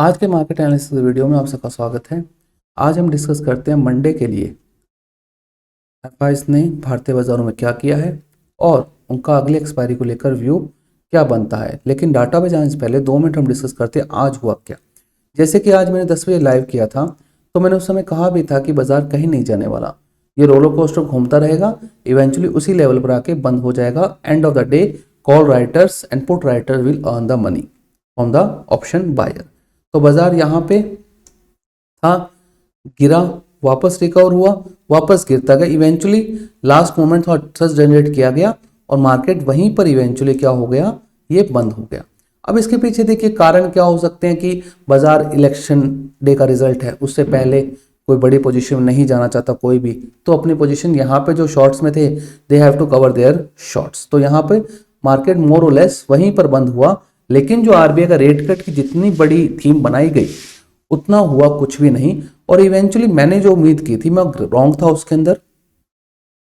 आज के market analysis video में आप सबका स्वागत है। आज हम डिस्कस करते हैं मंडे के लिए एफआईज ने भारतीय बाजारों में क्या किया है और उनका अगले एक्सपायरी को लेकर व्यू क्या बनता है। लेकिन डाटा पे जाने से पहले 2 मिनट हम डिस्कस करते हैं आज हुआ क्या। जैसे कि आज मैंने 10 बजे लाइव किया था तो मैंने उस समय कहा भी था कि बाजार कहीं नहीं जाने वाला, ये रोलर कोस्टर घूमता रहेगा, इवेंचुअली उसी लेवल पर आके बंद हो जाएगा। End of the day call writers and put writer will earn the money from the option buyer. तो बाजार यहाँ पे था, गिरा, वापस रिकवर हुआ, वापस गिरता गया, eventually last moment thrust generate किया गया और मार्केट वहीं पर इवेंचुअली क्या हो गया, ये बंद हो गया। अब इसके पीछे देखिए कारण क्या हो सकते हैं कि बाजार इलेक्शन डे का रिजल्ट है, उससे पहले कोई बड़ी पोजीशन में नहीं जाना चाहता कोई भी, तो अपनी पोजीशन यहाँ पे जो शॉर्ट्स में थे they have to cover their shorts. तो यहाँ पे मार्केट मोर और लेस वहीं पर बंद हुआ। लेकिन जो आरबीआई का रेट कट की जितनी बड़ी थीम बनाई गई उतना हुआ कुछ भी नहीं। और इवेंचुअली मैंने जो उम्मीद की थी मैं रॉन्ग था उसके अंदर।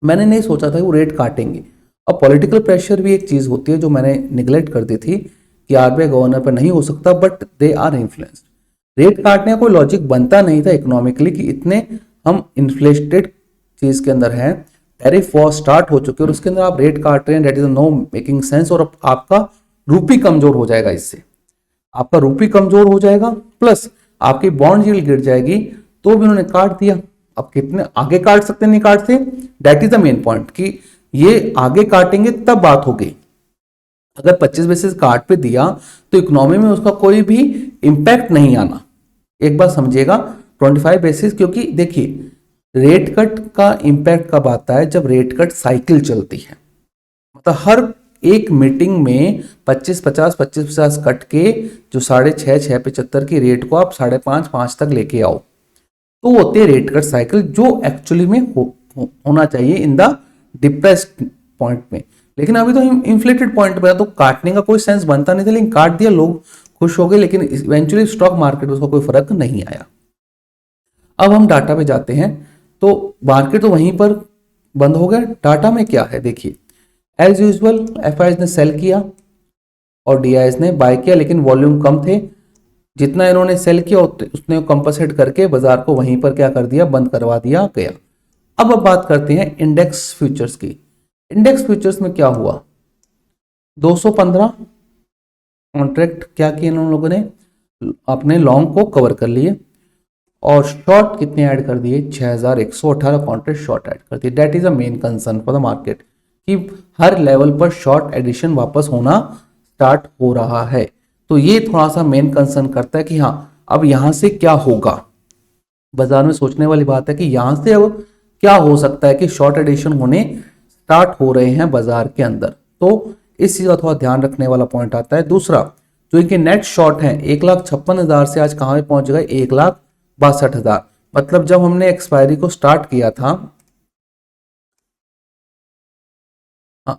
मैंने नहीं सोचा था कि वो रेट काटेंगे। अब पॉलिटिकल प्रेशर भी एक चीज होती है जो मैंने निगलेक्ट कर दी थी कि आरबीआई गवर्नर पर नहीं हो सकता, but they are influenced. Rate काटने का कोई लॉजिक बनता नहीं था इकोनॉमिकली कि इतने हम इन्फ्लेटेड चीज के अंदर हैं, टैरिफ वॉर स्टार्ट हो चुके और उसके अंदर आप रेट काट रहे हैं, that is no making sense. और आपका रूपी कमजोर हो जाएगा, इससे आपका रूपी कमजोर हो जाएगा, प्लस आपकी बॉन्ड यील्ड गिर जाएगी। तो भी उन्होंने काट दिया। अब कितने आगे काट सकते नहीं काटते, that is the main point कि ये आगे काटेंगे तब बात होगी। अगर 25 बेसिस काट पे दिया तो इकोनॉमी में उसका कोई भी इंपैक्ट नहीं आना। एक बात समझिएगा, 25 बेसिस, क्योंकि देखिए रेट कट का इंपैक्ट कब आता है, जब रेट कट साइकिल चलती है। मतलब हर एक मीटिंग में 25-50 कट के जो 6.5-6.75 की रेट को आप 5.5 तक लेके आओ, तो होते हैं रेट कट साइकिल, जो एक्चुअली में होना चाहिए इन द डिप्रेस्ड पॉइंट में। लेकिन अभी तो इन्फ्लेटेड पॉइंट पे, तो काटने का कोई सेंस बनता नहीं था, लेकिन काट दिया, लोग खुश हो गए, लेकिन इवेंचुअली स्टॉक मार्केट में उसका कोई फर्क नहीं आया। अब हम डाटा पे जाते हैं तो मार्केट तो वहीं पर बंद हो गया। डाटा में क्या है देखिए, एज यूजुअल एफआईज ने सेल किया और डीआईएस ने बाय किया, लेकिन वॉल्यूम कम थे। जितना इन्होंने सेल किया उसने कंपनसेट करके बाजार को वहीं पर क्या कर दिया, बंद करवा दिया गया। अब बात करते हैं इंडेक्स फ्यूचर्स की। इंडेक्स फ्यूचर्स में क्या हुआ, 215 कॉन्ट्रैक्ट क्या किए इन लोगों ने, अपने लॉन्ग को कवर कर लिए और शॉर्ट कितने ऐड कर दिए, 6118 कॉन्ट्रैक्ट शॉर्ट ऐड कर दिए। That is a main concern for the market कि हर लेवल पर शॉर्ट एडिशन वापस होना स्टार्ट हो रहा है। तो ये थोड़ा सा मेन कंसर्न करता है कि हाँ अब यहां से क्या होगा। बाजार में सोचने वाली बात है कि यहां से अब क्या हो सकता है कि शॉर्ट एडिशन होने स्टार्ट हो रहे हैं बाजार के अंदर। तो इस चीज का थोड़ा ध्यान रखने वाला पॉइंट आता है। दूसरा, जो इनके नेट शॉर्ट हैं 1,56,000 से आज कहां पे पहुंच गए, 1,62,000। मतलब जब हमने एक्सपायरी को स्टार्ट किया था,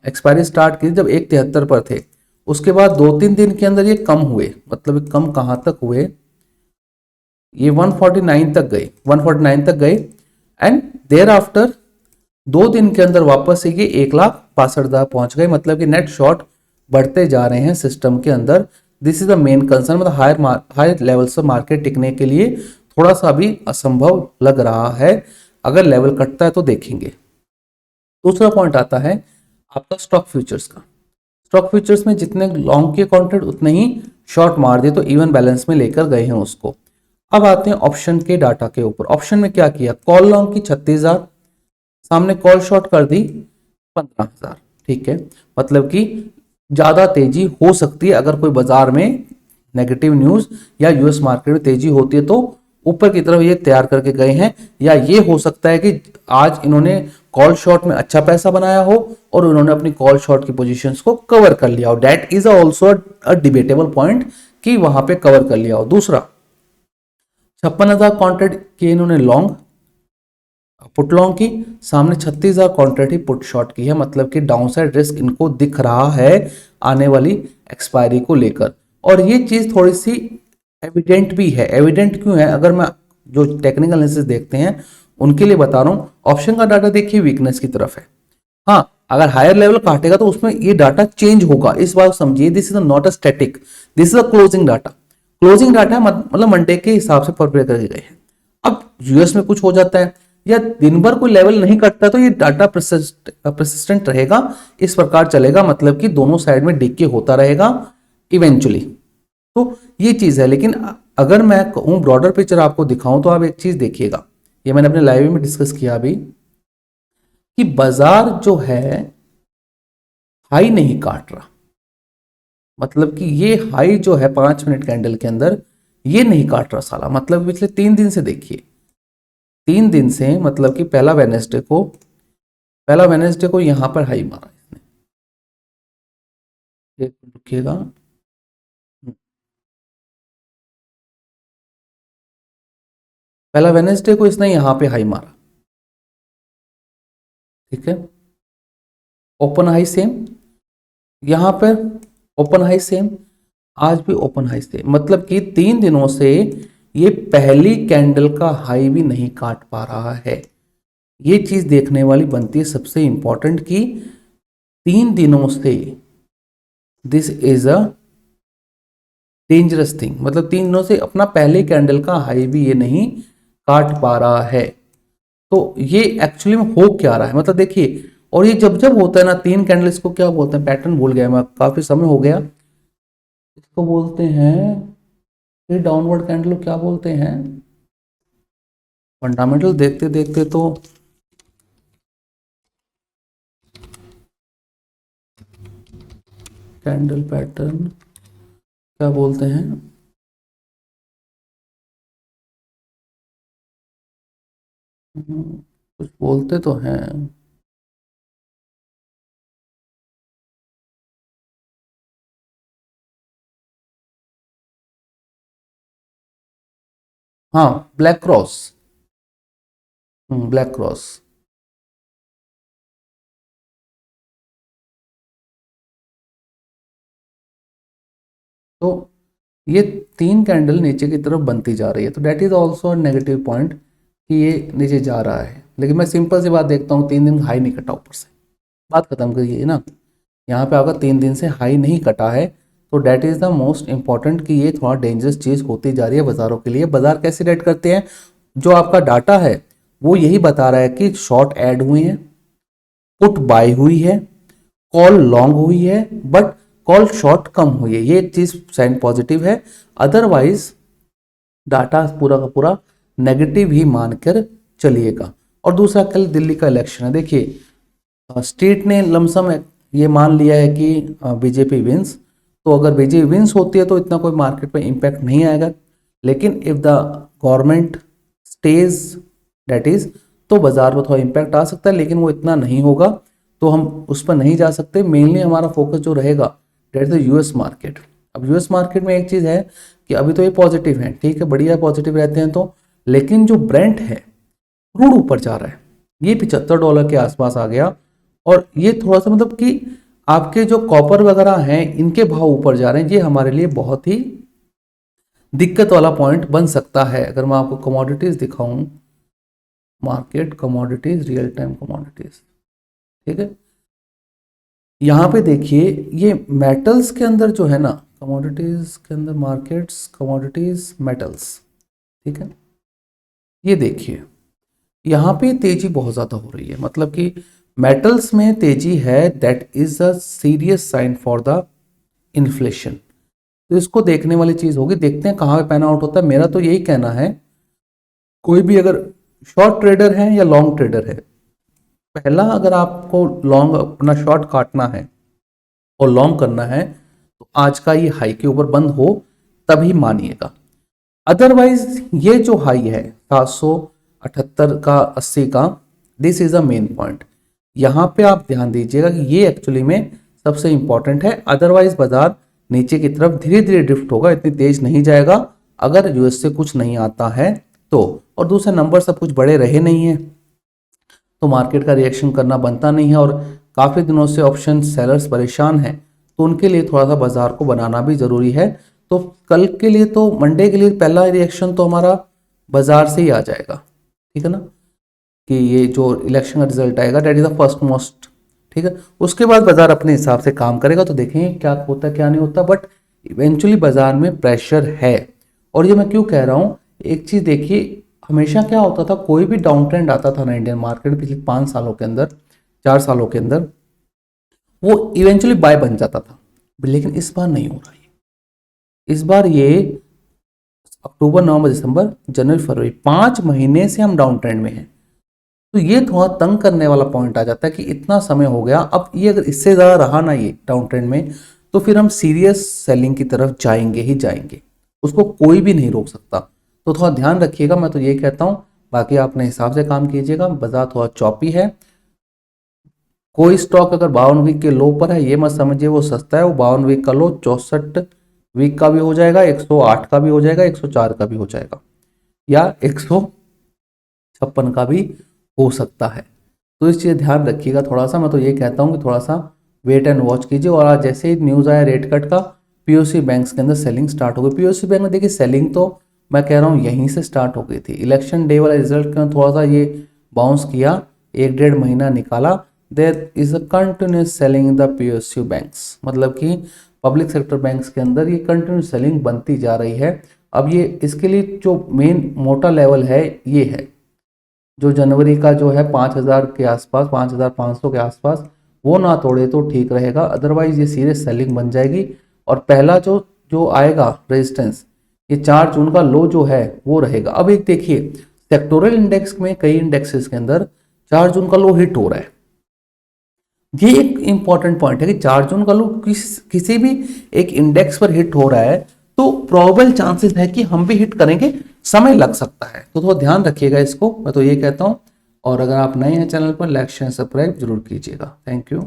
एक्सपायरी स्टार्ट की जब 1,73 पर थे, उसके बाद 2-3 दिन के अंदर ये कम हुए। मतलब कम कहां तक हुए, ये 149 तक गए, 149 तक गए एंड देयर आफ्टर 2 दिन के अंदर वापस से ये 1,62,000 पहुंच गए। मतलब कि नेट शॉर्ट बढ़ते जा रहे हैं सिस्टम के अंदर। This is the main concern. मतलब हायर लेवल्स पर मार्केट टिकने के लिए थोड़ा सा भी असंभव लग रहा है। अगर लेवल कटता है तो देखेंगे। दूसरा पॉइंट आता है आपका स्टॉक फ्यूचर्स का। स्टॉक फ्यूचर्स में जितने लॉन्ग के कॉन्ट्रैक्ट उतने ही शॉर्ट मार दिए, तो इवन बैलेंस में लेकर गए हैं उसको। अब आते हैं ऑप्शन के डाटा के ऊपर। ऑप्शन में क्या किया, कॉल लॉन्ग की 36,000, सामने कॉल शॉर्ट कर दी 15,000। ठीक है, मतलब कि ज्यादा तेजी हो सकती है अगर कोई बाजार में नेगेटिव न्यूज या यूएस मार्केट में तेजी होती है तो ऊपर की तरफ ये तैयार करके गए हैं। या ये हो सकता है कि आज इन्होंने कॉल शॉर्ट में अच्छा पैसा बनाया हो और उन्होंने अपनी कॉल शॉर्ट की पोजीशंस को कवर कर लिया हो। That is also a debatable point कि वहां पे कवर कर लिया हो। दूसरा, 56,000 कॉन्ट्रैक्ट किए इन्होंने लॉन्ग, पुट लॉन्ग की, सामने 36,000 कॉन्ट्रैक्ट ही पुट शॉर्ट की है। मतलब कि डाउनसाइड रिस्क इनको दिख रहा है आने वाली एक्सपायरी को लेकर। और ये चीज थोड़ी सी एविडेंट भी है। एविडेंट क्यों है, अगर मैं जो टेक्निकल एनालिसिस देखते हैं उनके लिए बता रहा हूं। ऑप्शन का डाटा देखिए वीकनेस की तरफ है। हाँ, अगर हायर लेवल काटेगा तो उसमें ये डाटा चेंज होगा, इस बात समझिए। This is not a static, this is a closing data. Closing data है मतलब मंडे के हिसाब से प्रिपेयर करके गए हैं। अब यूएस में कुछ हो जाता है या दिन भर कोई लेवल नहीं कटता तो ये डाटा परसिस्टेंट रहेगा, इस प्रकार चलेगा, मतलब कि दोनों साइड में डिके होता रहेगा इवेंचुअली। तो ये चीज है। लेकिन अगर मैं कहूं ब्रॉडर पिक्चर आपको दिखाऊं तो आप एक चीज देखिएगा, ये मैंने अपने लाइव में डिस्कस किया अभी, कि बाजार जो है हाई नहीं काट रहा, मतलब कि ये हाई जो है 5 मिनट कैंडल के अंदर ये नहीं काट रहा साला, मतलब पिछले 3 दिन से देखिए, 3 दिन से, मतलब कि पहला वेनेसडे को यहां पर हाई मारा इसने, एक मिनट रुकिएगा, पहला वेनेसडे को इसने यहां पे हाई मारा, ठीक है, ओपन हाई सेम, यहां पर ओपन हाई सेम, आज भी ओपन हाई सेम, मतलब कि 3 दिनों से ये पहली कैंडल का हाई भी नहीं काट पा रहा है। ये चीज देखने वाली बनती है सबसे इंपॉर्टेंट कि 3 दिनों से this is a dangerous thing, मतलब 3 दिनों से अपना पहले कैंडल का हाई भी ये नहीं काट पा रहा है। तो ये एक्चुअली में हो क्या रहा है, मतलब देखिए, और ये जब जब होता है ना 3 कैंडल, इसको क्या बोलते हैं, पैटर्न भूल गया मैं, काफी समय हो गया, इसको बोलते हैं, ये डाउनवर्ड कैंडल क्या बोलते हैं, फंडामेंटल देखते देखते तो कैंडल पैटर्न क्या बोलते हैं, कुछ बोलते तो हैं, हाँ ब्लैक क्रॉस, ब्लैक क्रॉस। तो ये 3 कैंडल नीचे की तरफ बनती जा रही है, तो that is also negative point कि ये नीचे जा रहा है। लेकिन मैं सिंपल सी बात देखता हूँ, 3 दिन हाई नहीं कटा ऊपर से, बात खत्म करिए ना, यहाँ पे अगर 3 दिन से हाई नहीं कटा है तो that is the most important कि ये थोड़ा डेंजरस चीज होती जा रही है बाजारों के लिए। बाजार कैसे रेट करते हैं, जो आपका डाटा है वो यही बता रहा है कि शॉर्ट ऐड हुई है, पुट बाय हुई है, कॉल लॉन्ग हुई है, बट कॉल शॉर्ट कम हुई है, ये एक चीज साइन पॉजिटिव है। अदरवाइज डाटा पूरा का पूरा नेगेटिव ही मानकर चलिएगा। और दूसरा, कल दिल्ली का इलेक्शन है, देखिए स्टेट ने लमसम ये मान लिया है कि बीजेपी विंस, तो अगर बीजेपी विंस होती है तो इतना कोई मार्केट पे इम्पैक्ट नहीं आएगा, लेकिन if the government stage that is, तो बाजार में थोड़ा इम्पैक्ट आ सकता है, लेकिन वो इतना नहीं होगा, तो हम उस पर नहीं जा सकते। मेनली हमारा फोकस जो रहेगा that is the US market. अब यूएस मार्केट में एक चीज है कि अभी तो ये पॉजिटिव है, ठीक है, बढ़िया पॉजिटिव रहते हैं तो, लेकिन जो ब्रेंट है क्रूड ऊपर जा रहा है, ये $75 के आसपास आ गया, और ये थोड़ा सा मतलब कि आपके जो कॉपर वगैरह हैं इनके भाव ऊपर जा रहे हैं, ये हमारे लिए बहुत ही दिक्कत वाला पॉइंट बन सकता है। अगर मैं आपको कमोडिटीज दिखाऊं, market commodities, real time commodities, ठीक है, यहाँ पे देखिए ये मेटल्स के अंदर जो है ना, कमोडिटीज के अंदर मार्केट्स, कमोडिटीज, मेटल्स, ठीक है, ये देखिए यहाँ पे तेजी बहुत ज़्यादा हो रही है, मतलब कि मेटल्स में तेजी है, that is a serious sign for the inflation. तो इसको देखने वाली चीज़ होगी, देखते हैं कहाँ पे पैन आउट होता है। मेरा तो यही कहना है, कोई भी अगर शॉर्ट ट्रेडर है या लॉन्ग ट्रेडर है, पहला अगर आपको लॉन्ग अपना शॉर्ट काटना है और लॉन्ग करना है तो आज का ये हाई के ऊपर बंद हो तभी मानिएगा। अदरवाइज ये जो हाई है 778 का, 80 का, this is a main point, यहाँ पे आप ध्यान दीजिएगा कि ये एक्चुअली में सबसे इंपॉर्टेंट है। अदरवाइज बाजार नीचे की तरफ धीरे धीरे ड्रिफ्ट होगा, इतनी तेज नहीं जाएगा अगर यूएस से कुछ नहीं आता है तो। और दूसरे नंबर सब कुछ बड़े रहे नहीं है तो मार्केट का रिएक्शन करना बनता नहीं है, और काफ़ी दिनों से ऑप्शन सेलर्स परेशान हैं, तो उनके लिए थोड़ा सा बाजार को बनाना भी ज़रूरी है। तो कल के लिए तो, मंडे के लिए पहला रिएक्शन तो हमारा बाजार से ही आ जाएगा, ठीक है ना, कि ये जो इलेक्शन का रिजल्ट आएगा that is the first most, ठीक है, उसके बाद बाजार अपने हिसाब से काम करेगा, तो देखेंगे क्या होता है क्या नहीं होता। बट इवेंचुअली बाजार में प्रेशर है। और ये मैं क्यों कह रहा हूँ, एक चीज देखिए, हमेशा क्या होता था, कोई भी डाउन ट्रेंड आता था ना इंडियन मार्केट पिछले 5 सालों के अंदर, 4 सालों के अंदर, वो इवेंचुअली बाय बन जाता था। लेकिन इस बार नहीं हो रहा है। इस बार ये अक्टूबर, नवंबर, दिसंबर, जनवरी, फरवरी, 5 महीने से हम डाउन ट्रेंड में हैं। तो ये थोड़ा तंग करने वाला पॉइंट आ जाता है कि इतना समय हो गया, अब ये अगर इससे ज़्यादा रहा ना ये डाउन ट्रेंड में, तो फिर हम सीरियस सेलिंग की तरफ जाएंगे ही जाएंगे, उसको कोई भी नहीं रोक सकता। तो थोड़ा ध्यान रखिएगा, मैं तो ये कहता हूँ। बाकी अपने हिसाब से काम कीजिएगा। बाजार थोड़ा चौपी है। कोई स्टॉक अगर 52 वीक के लो पर है, ये मत समझिए वो सस्ता है। वो 52 वीक का लो 64 वीक का भी हो जाएगा, 108 का भी हो जाएगा, 104 का भी हो जाएगा, या 156 का भी हो सकता है। तो इस चीज़ ध्यान रखिएगा थोड़ा सा। मैं तो ये कहता हूँ कि थोड़ा सा वेट एंड वॉच कीजिए। और आज जैसे ही न्यूज़ आया रेट कट का, पीओसी बैंक्स के अंदर सेलिंग स्टार्ट हो गई। पीओसी बैंक में देखिए सेलिंग तो मैं कह रहा हूँ यहीं से स्टार्ट हो गई थी। इलेक्शन डे वाला रिजल्ट के थोड़ा सा ये बाउंस किया, 1-1.5 महीना निकाला। There is a continuous selling in the POC banks, मतलब कि पब्लिक सेक्टर बैंक्स के अंदर ये कंटिन्यूस सेलिंग बनती जा रही है। अब ये इसके लिए जो मेन मोटा लेवल है ये है, जो जनवरी का जो है 5,000 के आसपास, 5,500 के आसपास, वो ना तोड़े तो ठीक रहेगा। अदरवाइज ये सीरियस सेलिंग बन जाएगी। और पहला जो जो आएगा रेजिस्टेंस, ये 4 जून का लो जो है वो रहेगा। अब एक देखिए, सेक्टोरल इंडेक्स में कई इंडेक्सेस के अंदर 4 जून का लो हिट हो रहा है। ये एक इंपॉर्टेंट पॉइंट है कि 4 जून का लो किसी भी एक इंडेक्स पर हिट हो रहा है, तो प्रोबेबल चांसेस है कि हम भी हिट करेंगे, समय लग सकता है। तो थोड़ा ध्यान रखिएगा इसको, मैं तो ये कहता हूं। और अगर आप नए हैं चैनल पर, लाइक शेयर सब्सक्राइब जरूर कीजिएगा। Thank you.